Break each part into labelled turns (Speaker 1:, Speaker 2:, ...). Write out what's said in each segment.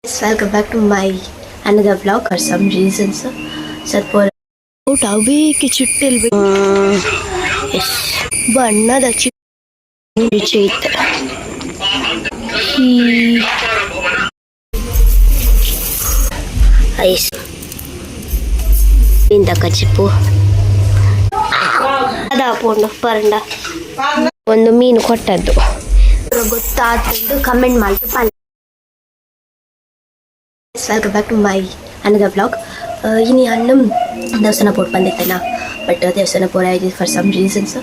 Speaker 1: Welcome back to my another vlog for some reasons. Satpur out away kitchen yes bannada chit he ice inda kachipu ada pondu paranda ಒಂದು ಮೀನು ಕೊಟ್ಟದ್ದು ಗೊತ್ತಾದ್ದು comment ಮಾಡಿ. Welcome back to my another blog. ಇನ್ನು ಅಣ್ಣಂ ದೇವಸ್ಥಾನ pot ಬಂದಿತ್ತಲ್ಲ, but ದೇವಸ್ಥಾನ ಪೋರ ಆಯ್ತು ಫಾರ್ ಸಮ್ ರೀಸನ್ಸ್.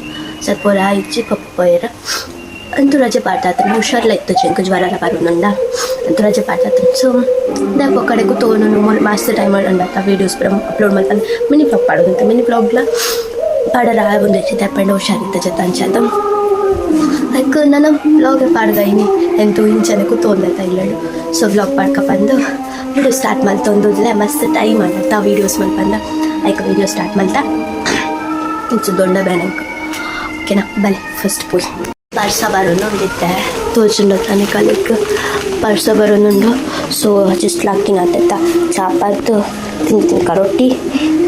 Speaker 1: ಸ್ವಲ್ಪ ಪೋರ ಆಯ್ತು ಪಪ್ಪ ಪೋಯರ ಅಂತೂ ರಜೆ ಪಾಡ್ತಾತ್ರ ಹುಷಾರಿಲ್ಲ ಇತ್ತು, ಚೆಂಕು ಜ್ವರ ಎಲ್ಲ ಬರೋಣಂದ ಅಂತೂ ರಜೆ ಪಾಡ್ತಾತ್ರ. ಸೊ ದೇವ ಕಡೆಗೂ ತೋನು ಮಾಸ್ಟರ್ ಟೈಮ್ ಮಾಡಂತ ವೀಡಿಯೋಸ್ ಅಪ್ಲೋಡ್ ಮಾಡ್ತಾನೆ. ಮಿನಿ ಬ್ಲಾಗ್ ಪಾಡೋದಂತ ಮಿನಿ ಬ್ಲಾಗ್ಲ ಪಾಡರ ಒಂದು ಹೆಚ್ಚು ತಪ್ಪಂಡು ಹುಷಾರಿದ್ದ ಜೊತೆ ಅಂಚಾತ ಅದಕ್ಕೆ ನಾನು ಬ್ಲಾಗ್ ಪಾಡ್ಗೈನಿ ಎಂತೂ ಇಂಚನೆ ಕೂತೋಂದೈತ ಇಲ್ಲಡು. ಸೊ ಬ್ಲಾಗ್ ಪಾಡ್ಕ ಬಂದು ವಿಡಿಯೋ ಸ್ಟಾರ್ಟ್ ಮಾಡ್ತೊಂದಿಲ್ಲ, ಮಸ್ತ್ ಟೈಮ್ ಅಂತ ವೀಡಿಯೋಸ್ ಮಲ್ಪಂದ ಆಯ್ಕೆ ವೀಡಿಯೋ ಸ್ಟಾರ್ಟ್ ಮಾಡ್ತಾ ಇಂಚು ದೊಡ್ಡ ಬ್ಯಾನಂಕ್ ಓಕೆನಾ. ಬಲೆ ಫಸ್ಟ್ ಪೂಜೆ ಪರ್ಸ ಬರೋನುಂಡಿತ್ತೆ ತೋಚುಂಡು ತಾನೆ ಕಲಿಕ್ ಪರ್ಸ ಬರೋನುಂಡು. ಸೊ ಜಸ್ಟ್ ಲಾಕಿಂಗ್ ಆಗ್ತೈತ ಚಾಪಾತು ತಿನ್ಕ ರೊಟ್ಟಿ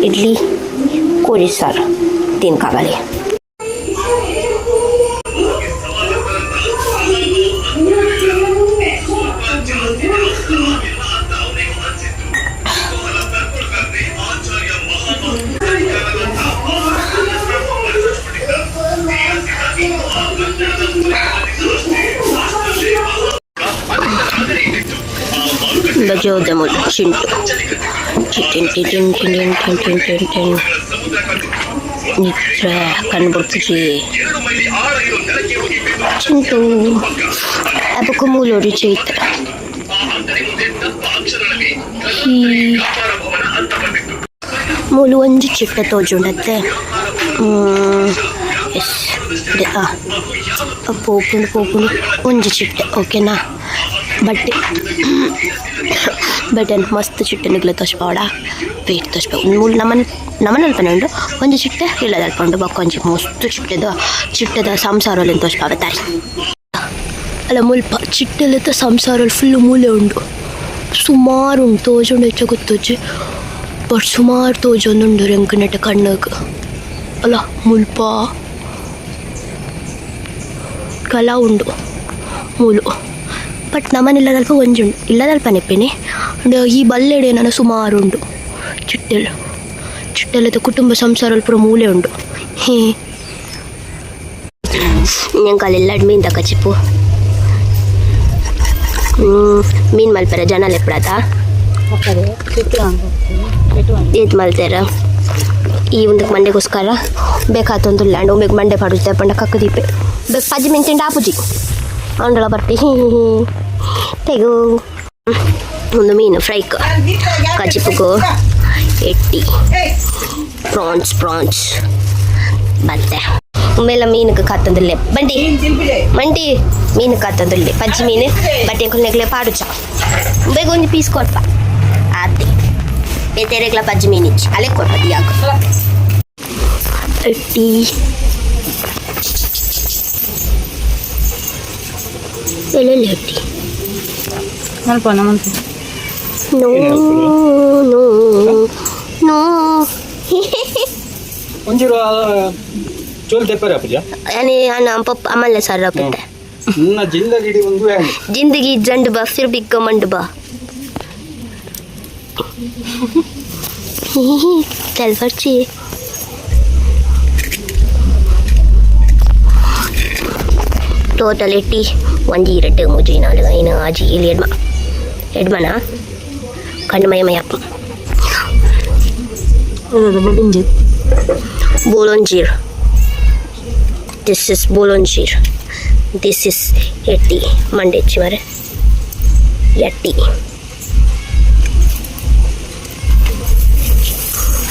Speaker 1: ಇಡ್ಲಿ ಕೋಳಿ ಸಾರು ತಿನ್ಕಾಗಲಿ. Bajodamul Chintu Tin Nitra Kanburpuji Chintu Abukumulu Richit Mulu ಒಂದು ಚಿಟ್ಟ ತೋಜುಂಡತ್ತೆ. ಎಸ್ ಪೋಪುಂಡು ಒಂದು ಚಿಟ್ಟೆ ಓಕೆನಾ. ಬಟ್ ಮಸ್ತ್ ಚಿಟ್ಟೆ ನಿಗ್ಲ ತೋಚ್ಪಾವಡ ವೇಟ್ ತೋಚ್ಪ ಮೂಲ ನಮ್ಮನ ಅಲ್ಪನುಂಡು ಒಂದು ಚಿಟ್ಟೆ ಇಲ್ಲದ ಅಲ್ಪುಂಡು ಬಕ್ಕೊಂಜಿ ಮಸ್ತ್ ಚಿಟ್ಟದ ಸಂಸಾರಲ್ಲಿ ತೋಚ್ಪಾವೆ ತಾಯಿ ಅಲ್ಲ ಮುಲ್ಪ ಚಿಟ್ಟೆಲ್ಲತ್ತ ಸಂಸಾರಲ್ಲಿ ಫುಲ್ಲು ಮೂಲೆ ಉಂಡು. ಸುಮಾರು ಉಂಟು ತೋಜುಂಡು ಹೆಚ್ಚು ಗೊತ್ತೋಜಿ, ಬಟ್ ಸುಮಾರು ತೋಜೊಂದುಂಡು ರೆಂಕನೆಟ್ಟ ಕಣ್ಣಗೆ ಅಲ್ಲ ಮುಲ್ಪ ಕಲಾ ಉಂಡು ಮೂಲು. ಬಟ್ ನಮ್ಮನಿಲ್ಲದಲ್ಪ ಒಂಜುಂಡು ಇಲ್ಲದಲ್ಪ ನೆಪ್ಪೇನೆ ಈ ಬಲ್ಲೆಡೆ ನನ್ನ ಸುಮಾರು ಉಂಡು ಚಿಟ್ಟೆಲ್ಲದ ಕುಟುಂಬ ಸಂಸಾರಲ್ಲಿ ಪೂರ ಮೂಲೆ ಉಂಡು. ഞങ്ങൾക്കെല്ലാം മീൻ തക്കച്ചിപ്പു ಮೀನು ಮಲ್ಪರ ಜನ ಲೆಪ್ಪಡತ ಏತ್ ಮಲ್ತಾರ ಈ ಒಂದಕ್ಕೆ ಮಂಡೆಗೋಸ್ಕರ ಬೇಕಾತೊಂದು ಲ್ಯಾಂಡ್ ಒಮ್ಮೆಗೆ ಮಂಡೆ ಪಾಡುತ್ತೆ ಪಂಡ ಕಕ್ಕದೀಪೆ ಬೇಕು ಪಜ್ಜಿ ಮೆಂತಿಂಡ ಆಪುಜಿ ಅಂಡಳ ಬರ್ತಿ ತೆಗು ಒಂದು ಮೀನು ಫ್ರೈಕ್ ಕಜಿಪುಗು ಎಟ್ಟಿ ಪ್ರಾನ್ಸ್ ಬತ್ತೆ ಒಮ್ಮೆಲ್ಲ ಮೀನಿಗೆ ಕಾತಂದಿಲ್ಲೆ ಮಂಡಿ ಮೀನು ಕಾತಂದಿಲ್ಲೆ ಪಜ್ಜಿ ಮೀನು ಬಟ್ಟೆ ಕೊನೆಗ್ಲೆ ಪಾಡುಚ ಬೇಗ ಒಂದು ಪೀಸ್ ಕೊಡ್ಪ ಆತೆ ಬೇತೆರೆಗ್ಲ ಪಜ್ಜಿ ಮೀನಿಚ್ಚಿ ಅಲ್ಲೇ ಕೊಡ್ಪದಿ ಯಾಕ ಎಟ್ಟಿ ಎಲ್ಲೆಲ್ಲಿ ಎಟ್ಟಿ ನೋ
Speaker 2: ಒಂಜಿರೋ ಚೋಲ್ ತೆಪ್ಪರೆ ಅಪ್ಪಜ
Speaker 1: ಅನೆ ಅಣ್ಣ ಪಪ್ಪ ಅಮಲ್ಲ ಸರ್ ಅಪ್ಪತ್ತೆ
Speaker 2: ನನ್ನ ಜಿಂದಗಿ ಒಂದು
Speaker 1: ಜಿಂದಗಿ ಜಂಡ್ ಬಾ ಫಿರ್ ಬಿಕ್ಕ ಮಂಡ್ ಬಾ ಚಲ್ ಬರ್ಚಿ ಟೋಟಲ್ ಎಟ್ಟಿ ಒಂಜಿ ಇರಟ್ಟು ಮುಜಿ ನಾಡು ಇನ್ನು ಆಜಿ ಇಲ್ಲಿ ಎಡ್ಮನ ಕಣ್ಣಮಯಮಯಪ್ಪ bolonjir. This is bolonjir. This is yeti. Monday chimare. Yeti.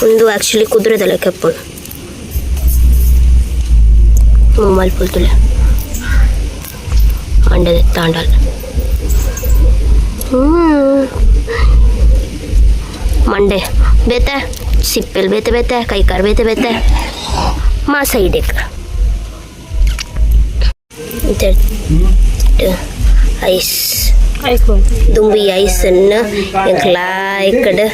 Speaker 1: ಒಂದು ಆ್ಯಕ್ಚುಲಿ ಕುದುರೆದಲ್ಲ ಕೆಪ್ಪು ಮಲ್ಪುಲ್ತುಲೆ ಮಂಡ್ಯದ ತಾಂಡಲ್ ಮಂಡೆ ಬೇತೆ ಸಿಪ್ಪೆಲ್ ಬೇತೆ ಕೈಕಾರ್ ಬೇತೆ ಮಾ ಸೈಡಿಗೆ ಐಸ್ ದುಂಬಿ ಐಸನ್ನು ಎಂಕ್ಲಾ ಇಕ್ಕಡೆ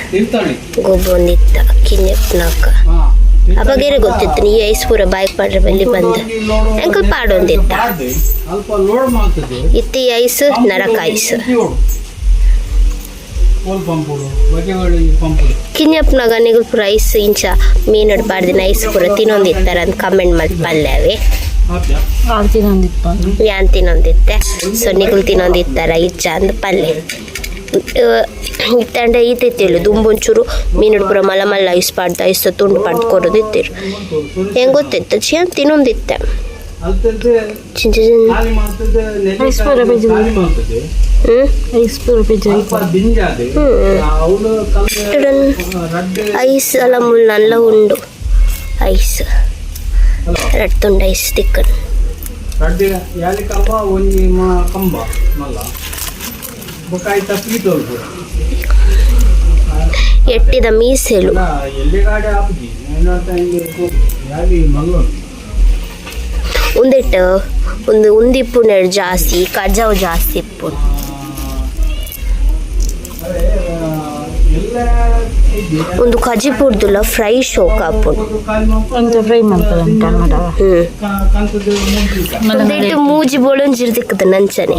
Speaker 1: ಗೊಬ್ಬೊಂದಿತ್ತ ಕಿನ್ನೆಪ್ನಾಕ ಅವಾಗೇನೆ ಗೊತ್ತಿತ್ತು ನೀ ಐಸ್ ಪೂರ ಬಾಯ್ಕ್ ಮಾಡ್ರೆ ಬಲ್ಲಿ ಬಂದು ಎಂಕಲ್ ಪಾಡೊಂದಿತ್ತ ಇತ್ತಿ ಐಸ್ ನರಕ ಐಸ್ ಕಿನ್ನೆಪ್ನಾಗ ನಿಗಲ್ ಪೂರ ಐಸ್ ಇಂಚ ಮೀನು ಹಿಡ್ಬಾರ್ದಿನ ಐಸ್ ಪೂರ ತಿನ್ನೊಂದಿತ್ತಾರ ಅಂತ ಕಮೆಂಟ್ ಮಾಡಿ ಪಲ್ಯವೇ ಯಾನ್ ತಿನ್ನೊಂದಿತ್ತೆ ಸೊ ನಿಗಲ್ ತಿನ್ನೊಂದಿತ್ತಾರ ಇಚ್ಚ ಅಂದ ಪಲ್ಯ ಇತ್ತಂಡ ಈತಿತ್ತಿಳು ದುಂಬೊಂಚೂರು ಮೀನು ಪೂರ ಮಲ್ಲ ಮಲ್ಲ ಐಸ್ ಪಾಡ್ದು ಐಸ್ ತುಂಡು ಪಾಡ್ದು ಕೊಡೋದು ಇತ್ತಿರು ಹೆಂಗೆ ಗೊತ್ತಿತ್ತು ಚಿಯನ್ ತಿನ್ನೊಂದಿತ್ತೆ ಚಿಂಚ ಐಸ್ ಅಲ್ಲ ಮುಲ್ಲ ಉಂಡು ಐಸ್ ರಟ್ಟುಂಡು ಐಸ್ ತಿಕ್ಕನ್ ಎಟ್ಟಿದ ಮೀಸೆಲು ಒಂದಿಟ್ಟು ಒಂದು ಉಂದಿಪ್ಪು ನೆಡ್ ಜಾಸ್ತಿ ಕಜಾವು ಜಾಸ್ತಿ ಇಪ್ಪು ಒಂದು ಕಜಿ ಪುಡ್ದುಲ್ಲ ಫ್ರೈ ಶೋಕ ಅಪ್ಪುಂಡು
Speaker 3: ಫ್ರೈ ಮಾಡ್ತಾರೆ
Speaker 1: ಒಂದಿಟ್ಟು ಮೂಜಿ ಬೋಳೊಂಜಿರು ತಿಕ್ಕದ ನಂಚನೆ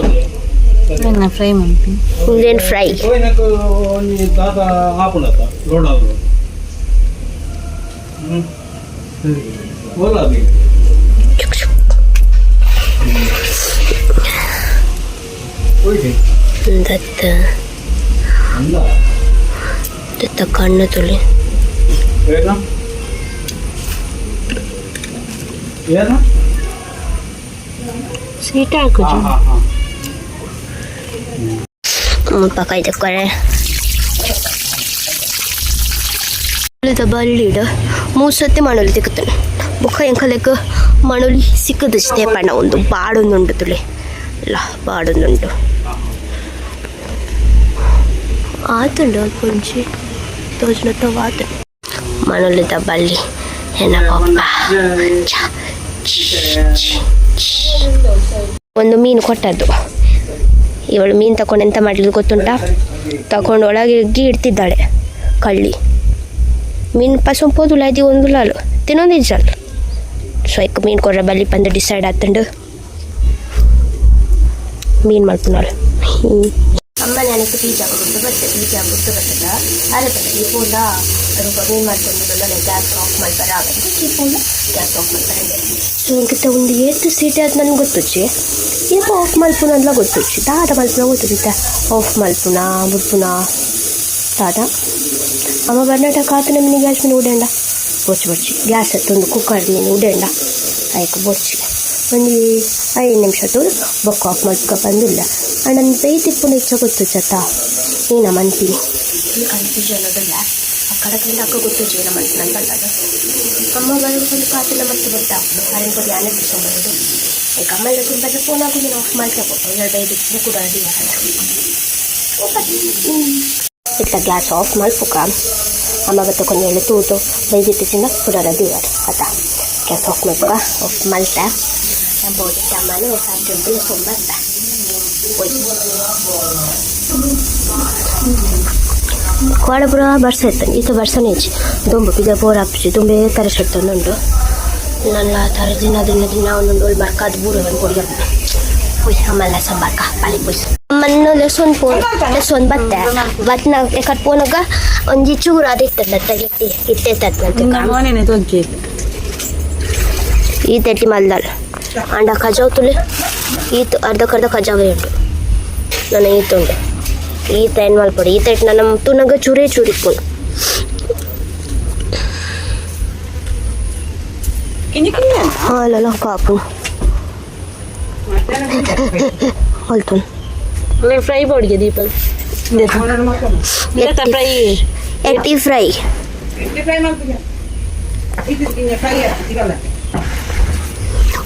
Speaker 3: ಫ್ರೈ ಮಾಡ್ತೀನಿ
Speaker 1: ಇಂದೇನು ಫ್ರೈ ದತ್ತ ಕಣ್ಣು ತುಳಿ
Speaker 3: ಸ್ವೀಟ್ ಹಾಕುದು
Speaker 1: ಪಕಾಯಿ ತಕ್ಕೊರೆ ಬಳ್ಳಿಡ 3 ಸತಿ ಮಣಲಿ ತಿಕ್ಕುತ್ತಾನೆ ಬುಕ್ಕ ಎಂಕಲೆಕ್ಕ ಮಣಲಿ ಸಿಕ್ಕದಷ್ಟೇ ಪಣ ಒಂದು ಬಾಡೊಂದುಂಟು ತುಳಿ ಇಲ್ಲ ಬಾಡೊಂದುಂಟು ಆತುಂಡು ಅಲ್ಪ ಒಂಚಿ ತೋಜನ ತವಾತ ಮಣಲಿದ ಬಳ್ಳಿ ಹೆಣ್ಣ ಒಂದು ಮೀನು ಕೊಟ್ಟದ್ದು ಇವಳು ಮೀನು ತಗೊಂಡು ಎಂತ ಮಾಡಲಿದ್ದು ಗೊತ್ತುಂಟ ತಗೊಂಡು ಒಳಗೆ ಎಗ್ಗಿ ಇಡ್ತಿದ್ದಾಳೆ ಕಳ್ಳಿ ಮೀನು ಪಸಂಪೋದು ಲೈದಿ ಒಂದು ಲಾಲು ತಿನ್ನೊಂದು ಇಜ್ಜಲ್ಲ ಸೊ ಈಗ ಮೀನು ಕೊಡ್ರೆ ಬಲ್ಲಿ ಬಂದು ಡಿಸೈಡ್ ಆತಂಡು ಮೀನು ಮಾಡ್ಕೊಂಡಾಳು ಅಮ್ಮ ನನಗೆ ಪೀಜಾ ಕೊಟ್ಟು ಬರ್ತದೆ ಪೀಜಾ ಕೊಟ್ಟು ಬರ್ತದ ಅದೇ ಬರ್ತದೆ ಈ ಪೂಲ ರೂಪ ಮೀನು ಮಾಡ್ಕೊಂಡು ಗ್ಯಾಸ್ ಆಫ್ ಮಾಡ್ಬಾರ ಆಗಂದ್ರೆ ಈ ಪೂಲ ಗ್ಯಾಸ್ ಆಫ್ ಮಾಡ್ಬಾರಂಗೆ ಸೊ ಇಂಕಿತ ಒಂದು 8 ಸೀಟೆ ಅದು ನನಗೆ ಗೊತ್ತುಚ್ಚಿ ಈಗ ಆಫ್ ಮಲ್ಪುನ ಎಲ್ಲ ಗೊತ್ತುಚ್ಚಿ ದಾದ ಮಲ್ಪುನ ಗೊತ್ತಿದ್ದ ಆಫ್ ಮಲ್ಪುನ ಮುಲ್ಪುನ ದಾದ ಅಮ್ಮ ಬರ್ನಾಟ ಕಾತನ ಮೀನು ಗ್ಯಾಸ್ ಮೀನು ಉಡಂಡ ಬೊಚ್ಚಿ ಗ್ಯಾಸ್ ಹತ್ತೊಂದು ಕುಕ್ಕರ್ ಮೀನು ಉಡಂಡ ಆಯ್ಕೆ ಬೊಚ್ಚಿ ಒಂದು 5 ನಿಮಿಷ ತೋರು ಬೊಕ್ಕ ಆಫ್ ಮಾಡ್ಕ ಬಂದಿಲ್ಲ ನನ್ನ ಬೇಯ್ತಿಪ್ಪು ಹೆಚ್ಚ ಗೊತ್ತು ಚತ್ತ ಏನ ಮನ್ತೀನಿ ಕನ್ಫ್ಯೂಷನ್ ಅದಲ್ಲ ಆ ಕಡಕ್ರಿಂದ ಅಕ್ಕ ಗೊತ್ತು ಜೀವನ ಮಾಡ್ತೀನಿ ಅಂತಲ್ಲ ಅಮ್ಮ ಬರೋ ಒಂದು ಕಾತಿನ ಮತ್ತೆ ಗೊತ್ತಾಗ್ತು ಕರೆಂಟ್ ಕೊಡಿ ಆನೆ ಬಿಡ್ಸ್ಕೊಂಡ್ಬರೋದು ಈಗ ಅಮ್ಮೆಲ್ಲ ತುಂಬ ಫೋನ್ ಹಾಕಿ ನೀನು ಆಫ್ ಮಾಡ್ಕೊಬೋದು ಎಲ್ಲ ಬೇಯ್ದಿಟ್ಟು ಕೂಡ ಇತ್ತ ಗ್ಯಾಸ್ ಆಫ್ ಮಾಡ್ಬೇಕ ಅಮ್ಮ ತಗೊಂಡು ಎಳೆ ತೂತು ಬೇಯ್ದಿಟ್ಟಿಸಿಂದ ಕೂಡ ರೆಡಿ ಆತ ಗ್ಯಾಸ್ ಆಫ್ ಮಾಡ್ಬೇಕ ಆಫ್ ಮಾಡ್ತಾ ಬೋದಿ ಟಮ್ಮನು ಸಾಕಿದ್ದು ಸೊಂಬತ್ತ ಕೋಡಪುರ ಬರ್ಸ ಇರ್ತಾನೆ ಈತ ಬರ್ಸನೇ ಇಚ್ಚಿ ದುಂಬು ಪಿದ ಬೋರ್ ಹಾಕ್ಸಿ ತುಂಬೆ ತರಿಸಿಡ್ತಾನುಂಟು ನನ್ನ ಥರ ದಿನ ಒಂದೊಂದು ಬರ್ಕಾದ ಬೂರ ಒಂದು ಕೊಡಿ ಪುಯ್ ಆಮೇಲೆ ಸಂಬರ್ಕ ಪಾಲಿ ಪುಯ್ ಅಮ್ಮನ್ನು ಲೆಸೊಂದು ಬತ್ತೆ ಬಟ್ನ ಎಕಟ್ ಪೋನಾಗ ಒಂಜಿ ಚೂರು ಅದಿತ್ತದ ಇತ್ತೆ ತಟ್ಟಂತೆ ಈ ತಟ್ಟಿ ಮಲ್ದಾಳ ಅಂಡ ಖಜಾವ್ ತುಳಿ ಈತ ಅರ್ಧಕ್ಕರ್ಧ ಖಜಾವೇ ಉಂಟು ನನ್ನ ಈತುಂಡು ಈತ ಏನು ಮಲ್ಪೊಡಿ ಈತ ಇಟ್ಟು ನನ್ನ ತುನಗ ಚೂರೇ ಚೂರಿಕ್ಕೊಂಡು ಹಾಲಲ್ಲ ಕಾಪು ಹೊಲ್ತು
Speaker 3: ಫ್ರೈ ಬೋರ್ಡ್ಗೆ ದೀಪ ಫ್ರೈ
Speaker 1: ಎಟ್ಟಿ ಫ್ರೈ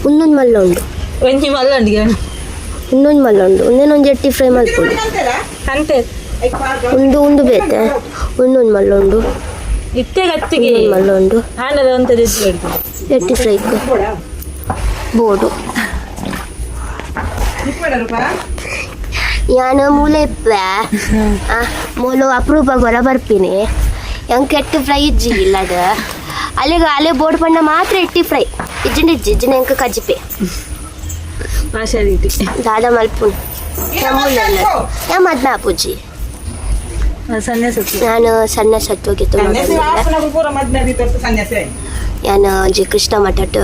Speaker 1: ಒಂದೊಂದು ಮಲ್ಲ ಉಂಡು
Speaker 3: ಒಂಜಿ ಮಲ್ಲ ಉಂಡಿಗೆ
Speaker 1: ಇನ್ನೊಂದು ಮಲ್ಲ ಉಂಡು ಒಂದೇನೊಂದು ಎಟ್ಟಿ ಫ್ರೈ ಮಲ್ಪೊಡು ಒಂದು ಬೇತೆ ಒಂದೊಂದು ಮಲ್ಲ ಉಂಡು
Speaker 3: ಇತ್ತೆ ಗತ್ತಿಗೆ
Speaker 1: ಮಲ್ಲ ಉಂಡು
Speaker 3: ಆನದ ಅಂತ
Speaker 1: ಎಟ್ಟಿ ಫ್ರೈ ಬೋರ್ಡು ನಾನು ಮೂಲೆ ಇಪ್ಪೆ ಮೂಲು ಅಪರೂಪ ಹೊರ ಬರ್ತೀನಿ ಹೆಂಗೆ ಎಟ್ಟಿ ಫ್ರೈ ಇಜ್ಜಿ ಇಲ್ಲ ಅದು ಅಲ್ಲೇ ಬೋರ್ಡ್ ಬಣ್ಣ ಮಾತ್ರ ಎಟ್ಟಿ ಫ್ರೈ ಇಜ್ಜಿನ ಹೆಂಗೆ ಕಜ್ಜಿಪೆ
Speaker 3: ಭಾಷೆ ರೀತಿ
Speaker 1: ದಾದ ಮಲ್ಪುನ್ ಮದ್ನ ಪೂಜಿ
Speaker 3: ಸನ್ಯಾಸ
Speaker 1: ನಾನು ಸಣ್ಣ ಸತ್ತೋಗಿತ್ತು ನಾನು ಒಂಜಿ ಕೃಷ್ಣ ಮಠದ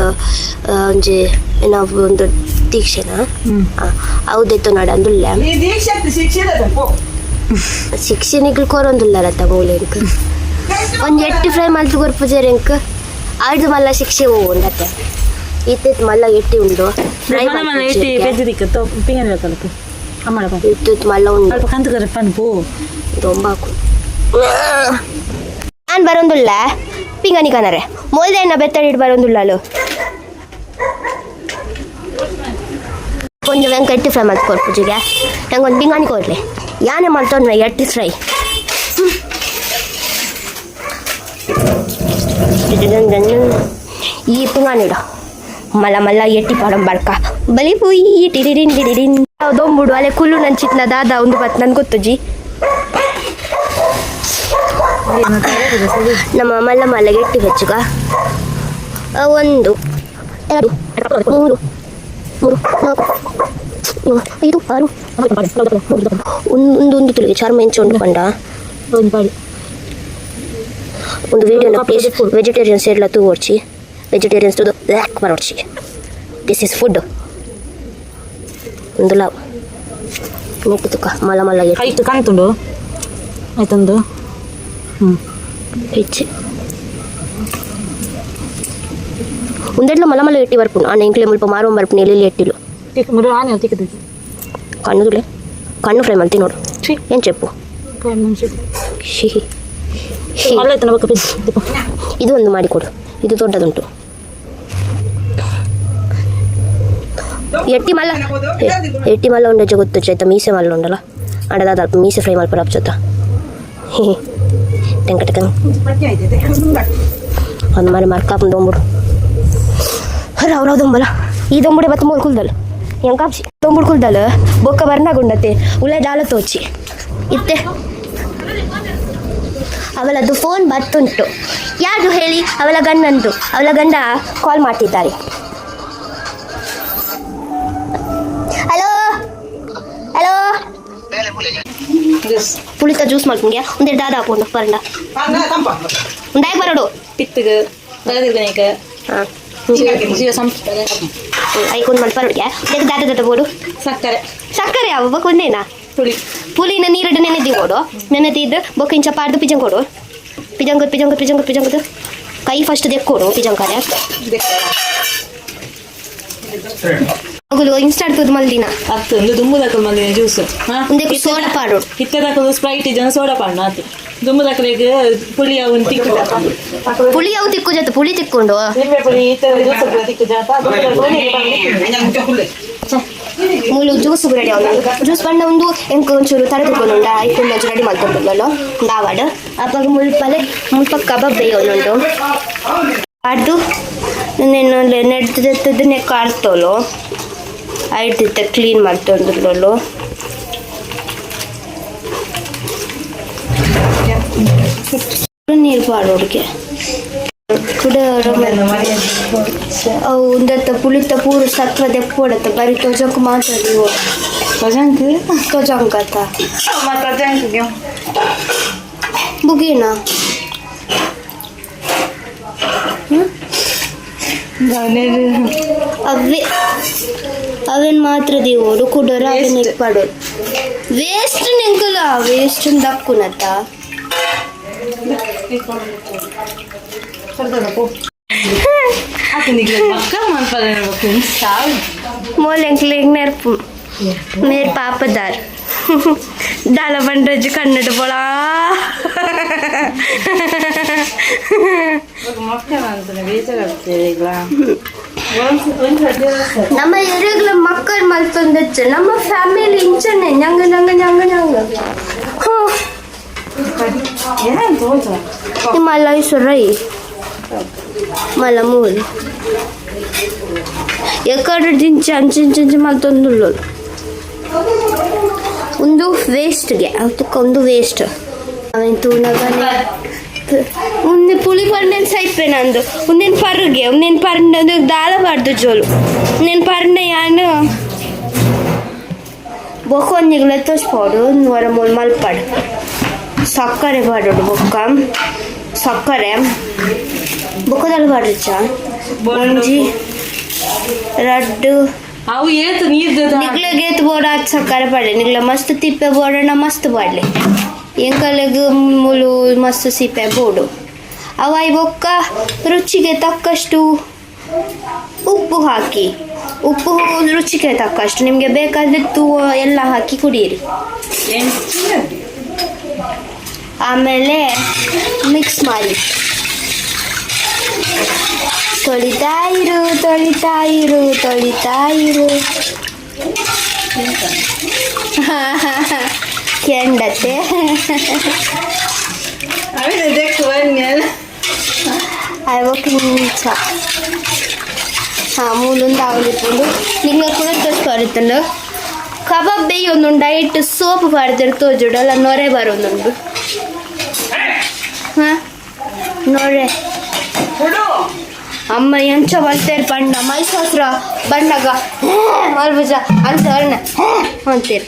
Speaker 1: ಒಂಜಿ ನಾವು ಒಂದು ದೀಕ್ಷೆನ ಹೌದಿತ್ತು ನೋಡ ಅಂದುಲ್ಲ ಶಿಕ್ಷಣಿಗಳು ಕೊರೊಂದುಲ್ಲಾರತ್ತ ಮೂಲೆಂಕ್ ಒಂದು ಎಟ್ಟಿ ಫ್ರೈ ಮಲ್ತು ಕೊರ್ಪುಜಾರೆ ಎಂಕ್ ಆಡ್ದು ಮಲ್ಲ ಶಿಕ್ಷೆ ಹೋಗತ್ತೆ ಇತ್ತಿತ್ತು ಮಲ್ಲ ಎಟ್ಟಿ ಉಂಡು ಫ್ರೈ ಇತ್ತಿತ್ತು ಮಲ್ಲ ಉಂಡು ದೊಂಬಾಕು ನಾನು ಬರೋಂದುಲ್ಲ ಪಿಂಗನಿ ಕನರೆ ಮೋಲ್ದೆ ಎನ್ನ ಬೆತ್ತಡಿಟ್ಟು ಬರೋಂದುಲ್ಲ ಅಲ್ಲೋ கொஞ்சம் வெங்கட்டி ஃப்ரை மாதிரி ಕೊಡ್ಪುಜಿಗೆ ನಂಗೆ ಒಂದು ಬಿಂಗಾಣಿ ಕೊಡ್ಲಿ ಯಾನೇ ಮಾಡ್ತಾನೆ ಎಟ್ಟಿ ಫ್ರೈ ಈ ಪಿಂಗಾಣಿಡ ಮಲ್ಲ ಎಟ್ಟಿ ಪಾಡಂ ಬಳ್ಕ ಬಲಿ ಪುಯಿ ಟಿಡಿಡಿನ್ ದೊಂಬುಡು ಅಲ್ಲೇ ಕುಲ್ಲು ನಂಚಿತ್ನ ದಾದ ಒಂದು ಬತ್ ನನ್ಗೆ ಗೊತ್ತುಜಿ ನಮ್ಮ ಮಲ್ಲ ಎಟ್ಟಿ ಹೆಚ್ಚುಗ 1 2 3 4 5 6 ಒಂದು ತಿಳಿಗೆ ಚರ್ಮ ಹೆಂಚು ಕಂಡ ಒಂದು ವಿಡಿಯೋನ ಪ್ಲೀಸ್ ವೆಜಿಟೇರಿಯನ್ಸ್ ಎಲ್ಲ ತೂವರ್ಚಿ ವೆಜಿಟೇರಿಯನ್ಸ್ ತುದು ಬ್ಲ್ಯಾಕ್ ಬರೋಡ್ಚಿ ದಿಸ್ ಇಸ್ ಫುಡ್ ಒಂದು ಲಾವ್ ನೆಟ್ಟು ತುಕ ಮಲ್ಲ
Speaker 3: ಆಯ್ತು ಕಾಣ್ತುಂಡು ಆಯ್ತೊಂದು
Speaker 1: ಹೆಚ್ಚು ಒಂದೆಡ್ಲ ಮಲ್ಲ ಎಟ್ಟಿ ಬರ್ಪುನು ಆ ಎಂಕ್ಲೆ ಮುಲ್ಪ ಮಾರುವ ಬರ್ಪುನು ಎಲ್ಲಿ ಎಟ್ಟಿಲು ಕಣ್ಣುದುಲೆ ಕಣ್ಣು ಫ್ರೈ ಮಾಡ್ತೀನಿ ನೋಡು ಏನು చెప్పు ಇದು ಒಂದು ಮಾಡಿಕೊಡು ಇದು ದೊಡ್ಡದುಂಟು ಎಟ್ಟಿ ಮಲ್ಲ ಉಂಡ ಗೊತ್ತು ಚೈತ ಮೀಸೆ ಮಲ್ಲ ಉಂಡಲ್ಲ ಅಡದಾದ ಅಲ್ಪ ಮೀಸೆ ಫ್ರೈ ಮಾಡ್ಪರ ಅಪ್ಚೋತ ಟೆಂಕ ಒಂದು ಮರ್ಕಾಪು ದೊಂಬುಡು ರಾವ್ ದೊಂಬಲ ಈ ದೊಂಬುಡೆ ಬತ್ತ ಮೂರು ಕುಲ್ದಲ್ಲ ಹೆಂಗೆ ಕಾಪ್ಸಿ ದೊಂಬುಡು ಕುಲ್ದಲ್ಲ ಬೊಕ್ಕ ಬರ್ನಾಗುಂಡತ್ತೆ ಉಳ್ಳೆ ದಾಲ ತೋಚಿ ಇತ್ತೆ ಅವಳದ್ದು ಫೋನ್ ಬರ್ತುಂಟು ಯಾರು ಹೇಳಿ ಅವಳ ಗಂಡ ಕಾಲ್ ಮಾಡ್ತಿದ್ದಾರೆ ಹಲೋ ಪುಳಿತ ಜ್ಯೂಸ್ ಮಾಡ್ಕೊಂಡ್ಯಾ ಒಂದೆರಡು ದಾದ ಹಾಕೊಂಡು ಬರಂಡ ಒಂದಾಗಿ ಬರೋಡು
Speaker 3: ಪಿತ್ತಿಗೆ ಹಾಂ
Speaker 1: ಐಕೊಂದು ಮಾಡಿ ಬರೋಡ್ಗೆ ದಾದ ಬೋಡು ಸಕ್ಕರೆ ಅವ ಬೊಕ್ಕ ಒಂದೇನಾ ಪುಲಿನ ನೀರಡು ನೆನೆದಿಗೋಡು ನೆನೆದಿದ್ದು ಬೊಕ್ಕ ಇಂಚ ಪಾಡ್ದು ಪಿಜಂಗ್ ಕೊಡು ಪಿಜಂಗದು ಕೈ ಫಸ್ಟ್ ದೆಕ್ಕೊಡು ಪಿಜಂಕಾರೆ ಮಗುಲು ಇನ್ಸ್ಟಾಟ್ ತುದು ಮಲ್ದಿನ
Speaker 3: ಆಗ್ತದೆ ದುಂಬು ದಾಕಲ್ ಮಲ್ಲಿನ ಜ್ಯೂಸ್
Speaker 1: ಒಂದೇ ಸೋಡಾ ಪಾಡೋಡು
Speaker 3: ಹಿತ್ತೆ ದಾಕಲು ಸ್ಪ್ರೈಟ್ ಜನ ಸೋಡಾ ಪಾಡ್ನ ಆತು ದುಂಬು ದಾಕಲಿಗೆ ಪುಳಿ ಅವನ್ ತಿಕ್ಕು
Speaker 1: ಪುಳಿ ಅವು ತಿಕ್ಕು ಜೊತೆ ಪುಳಿ ತಿಕ್ಕೊಂಡು
Speaker 3: ನಿಂಬೆ ಪುಳಿ ತಿಕ್ಕು ಜಾತ
Speaker 1: ಮೂಲು ಜ್ಯೂಸ್ ರೆಡಿ ಆಗೋದು ಜ್ಯೂಸ್ ಪಂಡ ಒಂದು ಎಂಕ ಒಂಚೂರು ತರದುಕೊಂಡು ಐಕೊಂಡು ಒಂಚೂರು ರೆಡಿ ಮಾಡ್ಕೊಂಡ್ಬಿಡ್ಲೋ ದಾವಾಡ ಅಪ್ಪಾಗ ಮುಲ್ಪ ಕಬಾಬ್ ಬೇಯೋನುಂಟು ಅದು నేను ನೆಡ್ದಿದ್ದನ್ನೇ ಕಾರ್ತೋಲು ಐಡ್ದಿದ್ದ ಕ್ಲೀನ್ ಮಾಡ್ತೊಂಡ್ರಲ್ಲೋ ನೀರು ಪಾಡೋಡಿಗೆ ಅವು ಒಂದತ್ತ ಪುಳಿತ ಪೂರ ಸತ್ವ ದೆಪ್ಪೋಡತ್ತ ಬರೀ ತೊಜಂಕ್ ಮಾತ್ರ ನೀವು ತೊಜಂಕ್ ಆತ ಬುಗೇನ ಅವೇನು ಮಾತ್ರ ದೇವರು ಕುಡೋರ ಅವನ್ನ ಪಾಡೋದು ವೇಸ್ಟ್ ನೆಂಕಲ್ಲ ವೇಸ್ಟ್ ದಕ್ಕುನತ್ತ मोलेंक नेर्पु मेरे पापदार दाल बन रही कन्नड़ बोला ನಮ್ಮ ಎರೆಗ್ಲ ಮಕ್ಕಳು ಮಲ್ತೊಂದಚ್ಚ ನಮ್ಮ ಫ್ಯಾಮಿಲಿ ಇಂಚನೆ ñಂಗ ಮಲ್ಲ ಇಸುರೈ ಮಲ್ಲ ಮೂಲ್ ಎಕಡೆ ದಿಂಚಿ ಅಂಚಿ ಮಲ್ತೊಂದುಲ್ಲು ಒಂದು ವೇಸ್ಟ್ಗೆ ತುಕ್ಕ ಒಂದು ವೇಸ್ಟ್ ಅವಂತೂ ನಗನೆ ಉಂದೆ ಪುಳಿ ಪರ್ಣೆನ್ ಸೈಪೆ ನಂದು ಉಂದೆನ್ ಪರ್ಗೆ ಉಂದೆನ್ ಪರ್ಣೆ ದಾಳಬಾರ್ದು ಜೋಲು ಉಂದೆನ್ ಪರ್ಣೆ ಯಾನು ಬೊಕ್ಕೊಂದಿಗ್ಲ ತೋರಿಸ್ಬೋದು ಹೊರ ಮೂಲ ಮಲ್ಪಾಡು ಸಕ್ಕರೆ ಪಾಡೋಡು ಬೊಕ್ಕ ಸಕ್ಕರೆ ಬೊಕ್ಕದಲ್ಲಿ ಪಾಡ್ರಿಚ್ಚ ಒಂಜಿ ರಡ್ಡು
Speaker 3: ಅವು ಏತು ನೀರ್ದು
Speaker 1: ನಿಗ್ಲೆ ಗೇತ್ ಬೋಡ ಹತ್ತು ಸಕ್ಕರೆ ಪಾಡ್ಲಿ ನಿಗ್ಲ ಮಸ್ತ್ ತಿಪ್ಪೆ ಬೋಡಣ ಮಸ್ತ್ ಪಾಡ್ಲಿ ಎಂಕಲೆಗ್ ಮುಲು ಮಸ್ತ್ ಸಿಪ್ಪೆ ಬೋಡು ಅವಾಯಿ ಬೊಕ್ಕ ರುಚಿಗೆ ತಕ್ಕಷ್ಟು ಉಪ್ಪು ಹಾಕಿ ಉಪ್ಪು ರುಚಿಗೆ ತಕ್ಕಷ್ಟು ನಿಮಗೆ ಬೇಕಾದದ್ದು ಎಲ್ಲ ಹಾಕಿ ಕುಡಿಯಿರಿ ಆಮೇಲೆ ಮಿಕ್ಸ್ ಮಾಡಿ ತೊಳಿತಾ ಇರು ತೊಳಿತಾ ಇರು ತೊಳಿತಾ ಇರು ಕೆಂಡತೆ ಅಯ್ಯೋ ಮೂಲೊಂದು ಅವಲಿಪ್ಪುಂಡು ನಿಂಗೆ ಕೂಡ ತೋರಿಸ್ಬರುತ್ತುಂಡು ಕಬಾಬ್ ಬೇಯಿ ಒಂದೊಂದು ಡೈಟ್ ಸೋಪ್ ಪಾಡ್ತಾರೆ ತೋಜುಡು ಅಲ್ಲ ನೊರೆ ಬರೋದೊಂದು ಹಾಂ ನೊರೆ ಅಮ್ಮ ಎಂಚ ಮಲ್ತೇರು ಬಣ್ಣ ಮೈಸೂಸ್ರ ಬಣ್ಣಗ ಮಲ್ಬಜ ಅಂತ ಅಣ್ಣ ಅಂತೀರಿ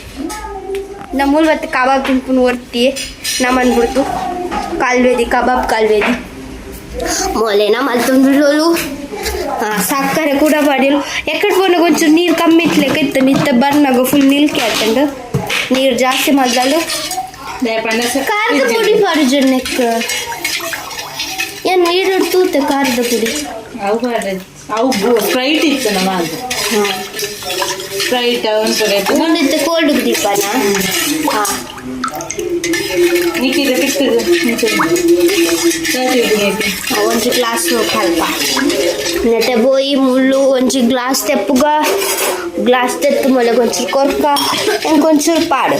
Speaker 1: ನಮ್ಮ ಮತ್ತೆ ಕಬಾಬ್ ತಿನ್ಕೊಂಡು ಹೊರ್ತಿ ನಮ್ಮನ್ಬಿಡ್ತು ಕಾಲ್ವೇದಿ ಕಬಾಬ್ ಕಾಲ್ವೇದಿ ಮೊಲೆನ ಮಲ್ತೊಂದು ಸಕ್ಕರೆ ಕೂಡ ಮಾಡಿಲ್ಲ ಎಕ್ಕಡೆ ಫೋನಾಗ ಒಂಚೂರು ನೀರು ಕಮ್ಮಿ ಇಟ್ಲಿಕ್ಕೆ ಇತ್ತು ನಿತ್ತ ಬರ್ನಾಗ ಫುಲ್ ನಿಲ್ಕೆ ಆತಂಡು ನೀರು ಜಾಸ್ತಿ ಮೊದಲು ಖಾರದ ಪುಡಿ ಪಾಡು ಜೊನ್ನೆಕ್ಕ ಏನು ನೀರು ತೂತೆ ಖಾರದ ಪುಡಿ
Speaker 3: ಅವು ಸ್ಪ್ರೈಟ್ ಇತ್ತು ನಮ್ಮ ಅದು ಸ್ಪ್ರೈಟ್
Speaker 1: ಒಂದಿತ್ತು ಕೋಲ್ಡ್ ದೀಪನ ಹಾಂ
Speaker 3: ನೀಕಿದ
Speaker 1: ಒಂಜಿ ಗ್ಲಾಸ್ ಕಲ್ಪ ನೆಟ್ಟೆ ಬೋಯಿ ಮುಳ್ಳು ಒಂಜಿ ಗ್ಲಾಸ್ ತೆಪ್ಪುಗ ಗ್ಲಾಸ್ ತೆತ್ತು ಮೊಳಗೆ ಒಂಚೂರು ಕೊರ್ಕ ಎಂಕೊಂಚೂರು ಪಾಡು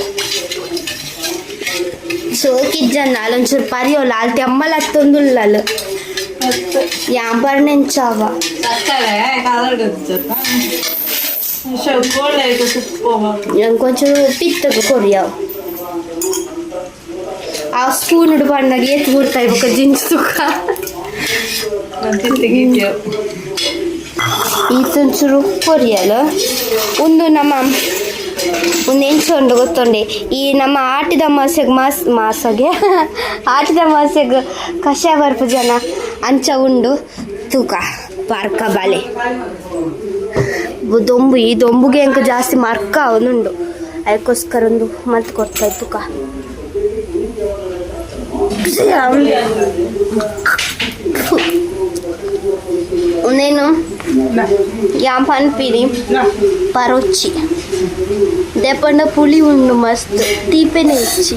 Speaker 1: ಸೋಕಿಜ್ಜನ್ನ ಅಲ್ಲೊಂಚೂರು ಪರಿಯೋಲ್ಲ ಅಲ್ಲಿ ಅಮ್ಮಲ ಹತ್ತೊಂದುಲ್ಲಲ್ಲ ಯಾಂಬರ್ನೆಂಚಾವ ಎಂಕೊಂಚೂರು ಪಿತ್ತಗ ಕೊರಿಯಾವ ಆ ಸ್ಪೂನ್ ಬಣ್ಣಗೆ ಎತ್ತು ಬಿಡ್ತಾ ಇವಾಗ ಜೀನ್ಸ್ ತುಕ್ಕ ಈತೊಂಚೂರು ಕೊರಿಯಲ್ಲ ಒಂದು ನಮ್ಮ ಒಂದು ಎಂಚೊಂಡು ಗೊತ್ತೊಂಡೆ ಈ ನಮ್ಮ ಆಟಿದ ಮಾಸೆಗೆ ಮಾಸಗೆ ಆಟಿದ ಮಾಸೆಗೆ ಕಷಾಯ ಬರ್ಪು ಜನ ಅಂಚ ಉಂಡು ತೂಕ ಪಾರ್ಕ ಬಾಲೆ ದೊಂಬು ಈ ದೊಂಬುಗೆ ಅಂಕ ಜಾಸ್ತಿ ಮರ್ಕ ಅವನುಂಡು ಅದಕ್ಕೋಸ್ಕರ ಒಂದು ಮತ್ತೆ ಕೊಡ್ತಾ ತೂಕ నేను ಯಾಂಪನ್ಪಿರಿ ಪರೋಚ್ಚಿ ದೆಪ್ಪಂಡ ಪುಳಿ ಉಂಡು ಮಸ್ತ್ ತೀಪೆನೆ ಇಚ್ಚಿ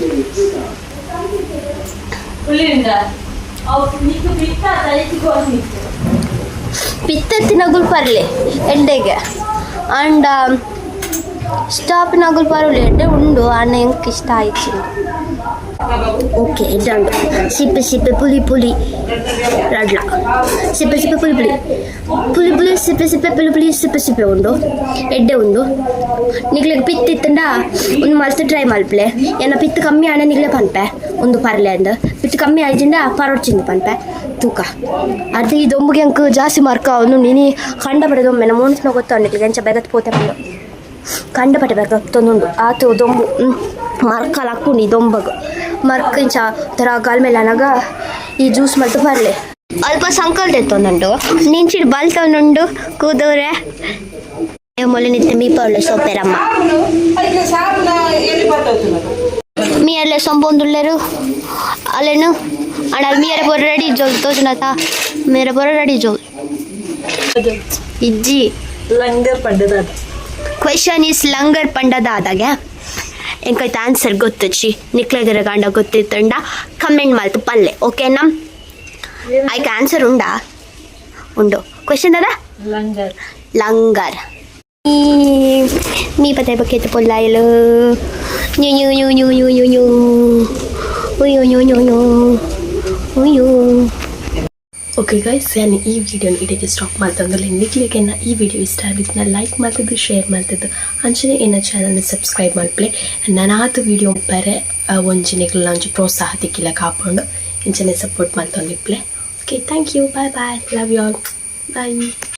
Speaker 1: ಪಿತ್ತೆತ್ತಿನಗುಲ್ ಪರ್ಲೆ ಎಡ್ಡೆಗೆ ಅಂಡ ಸ್ಟಾಪಿನಗುಲ್ ಪರ್ಲೆ ಎಡ್ಡೆ ಉಂಡು ಅಣ್ಣ ಎಂಕ್ ಇಷ್ಟ ಆಯ್ತು ಓಕೆ ಇದ್ದಂಡು ಸಿಪ್ಪೆ ಸಿಪ್ಪೆ ಪುಳಿ ಪುಳಿ ರಡ್ಲ ಸಿಪ್ಪೆ ಸಿಪ್ಪೆ ಪುಳಿ ಪುಳಿ ಪುಳಿ ಪುಳಿ ಸಿಪ್ಪೆ ಸಿಪ್ಪೆ ಪುಳಿ ಪುಳಿ ಸಿಪ್ಪೆ ಸಿಪ್ಪೆ ಉಂಡು ಎಡ್ಡೆ ಉಂಡು ನಿಗ್ಲಿಗೆ ಪಿತ್ ಇತ್ತಂಡ ಒಂದು ಮಸ್ತ್ ಟ್ರೈ ಮಲ್ಪಲೆ ಏನ ಪಿತ್ ಕಮ್ಮಿ ಆಣ ನಿಗ್ಲೆ ಪನ್ಪೆ ಒಂದು ಪರ್ಲೆ ಅಂದ ಪಿತ್ ಕಮ್ಮಿ ಆಯ್ದಿಂದ ಪರೋಡ್ಚಿಂದು ಪನ್ಪೆ ತೂಕ ಅದು ಈ ದೊಂಬುಗೆ ಅಂಕ ಜಾಸ್ತಿ ಮಾರ್ಕ ಅವನು ನೀನು ಕಂಡಪಡೆ ದೊಮ್ಮೆ ನಮ್ಮ ಮೂಣಿಸ್ನ ಗೊತ್ತವನಿಗೆ ಎಂಚ ಬೆಗತ್ ಪೋತೆ ಬಂದು ಕಂಡಪಟ್ಟೆ ಬೆಗತ್ತೊಂದುಂಡು ಆತು ದೊಂಬು ಮರ್ಕಲ್ ಹಾಕೊಂಡು ಈ ದೊಂಬಗ ಮರ್ಕ ಇಂಚ ಥರ ಕಾಲ ಮೇಲೆ ಅನಾಗ ಈ ಜ್ಯೂಸ್ ಮತ್ತು ಬರಲೆ ಅಲ್ಪ ಸಂಕಲ್ ತೆತ್ತೊಂದುಂಡು ನಿಂಚಿಡ್ ಬಲ್ತೊಂದುಂಡು ಕೂದವ್ರೆ ಮೊಲೆ ನಿತ್ಯ ಮೀಪಳ್ಳೆ ಸೊಪ್ಪೆರಮ್ಮ ಮೀಯರ್ಲೆ ಸೊಂಬೊಂದುಳ್ಳೆರು ಅಲ್ಲೇನು ಅಣ್ಣ ಮೀಯರೆ ಬರೋ ರೆಡಿ ಜೋಲ್ ತೋಜನತ ಮೇರೆ ಬರೋ ರೆಡಿ ಜೋಲ್ ಇಜ್ಜಿ
Speaker 3: ಲಂಗರ್ ಪಂಡದ
Speaker 1: ಕ್ವೆಶನ್ ಈಸ್ ಲಂಗರ್ ಪಂಡದಾದಾಗೆ ಎಂಕೈತೆ ಆನ್ಸರ್ ಗೊತ್ತಚ್ಚಿ ನಿಕ್ಲೆಗರ ಗಂಡ ಗೊತ್ತಿತ್ತಂಡ ಕಮೆಂಟ್ ಮಾಡ್ತು ಪಲ್ಲೆ ಓಕೆನಾ ಆಯ್ಕೆ ಆನ್ಸರ್ ಉಂಡಾ ಉಂಡು ಕ್ವೆಶನ್ ಅದ
Speaker 3: ಲಂಗರ್
Speaker 1: ಲಂಗರ್ ಮೀ ಪತ್ತೆ ಬಕ್ಕೆತ್ತು ಪೊಲ್ಲಾಯಲು ನ್ಯೂ ನ್ಯೂ ನ್ಯೂ ನ್ಯೂ ನ್ಯೂ ನ್ಯೂ ನ್ಯೂ ಉಯ್ಯೋ ನ್ಯೂ ನ್ಯೂ ನ್ಯೂ ಉಯ್ಯೋ ಓಕೆ ಗೈಸ್ ನಾನು ಈ ವಿಡಿಯೋನ ಇಡೀಗೆ ಸ್ಟಾಪ್ ಮಾಡ್ತಂದ್ರೆ ನಿಕ್ಲಿಗೆ ಈ ವಿಡಿಯೋ ಇಷ್ಟ ಆಗಿದ್ದನ್ನ ಲೈಕ್ ಮಾಡ್ತಿದ್ದು ಶೇರ್ ಮಾಡ್ತಿದ್ದು ಅಂಚನೆ ಏನ ಚಾನಲ್ನ ಸಬ್ಸ್ಕ್ರೈಬ್ ಮಾಡ್ಪ್ಲೆ ನಾನು ಆದ ವಿಡಿಯೋ ಬರೇ ಒಂಜಿನೆಗಳ ಒಂಚು ಪ್ರೋತ್ಸಾಹ ತಿಕ್ಕಿಲ್ಲ ಕಾಪಾಡು ಇಂಚನೆ ಸಪೋರ್ಟ್ ಮಾಡ್ತಂದಿಪ್ಲೆ okay thank you bye bye love you all bye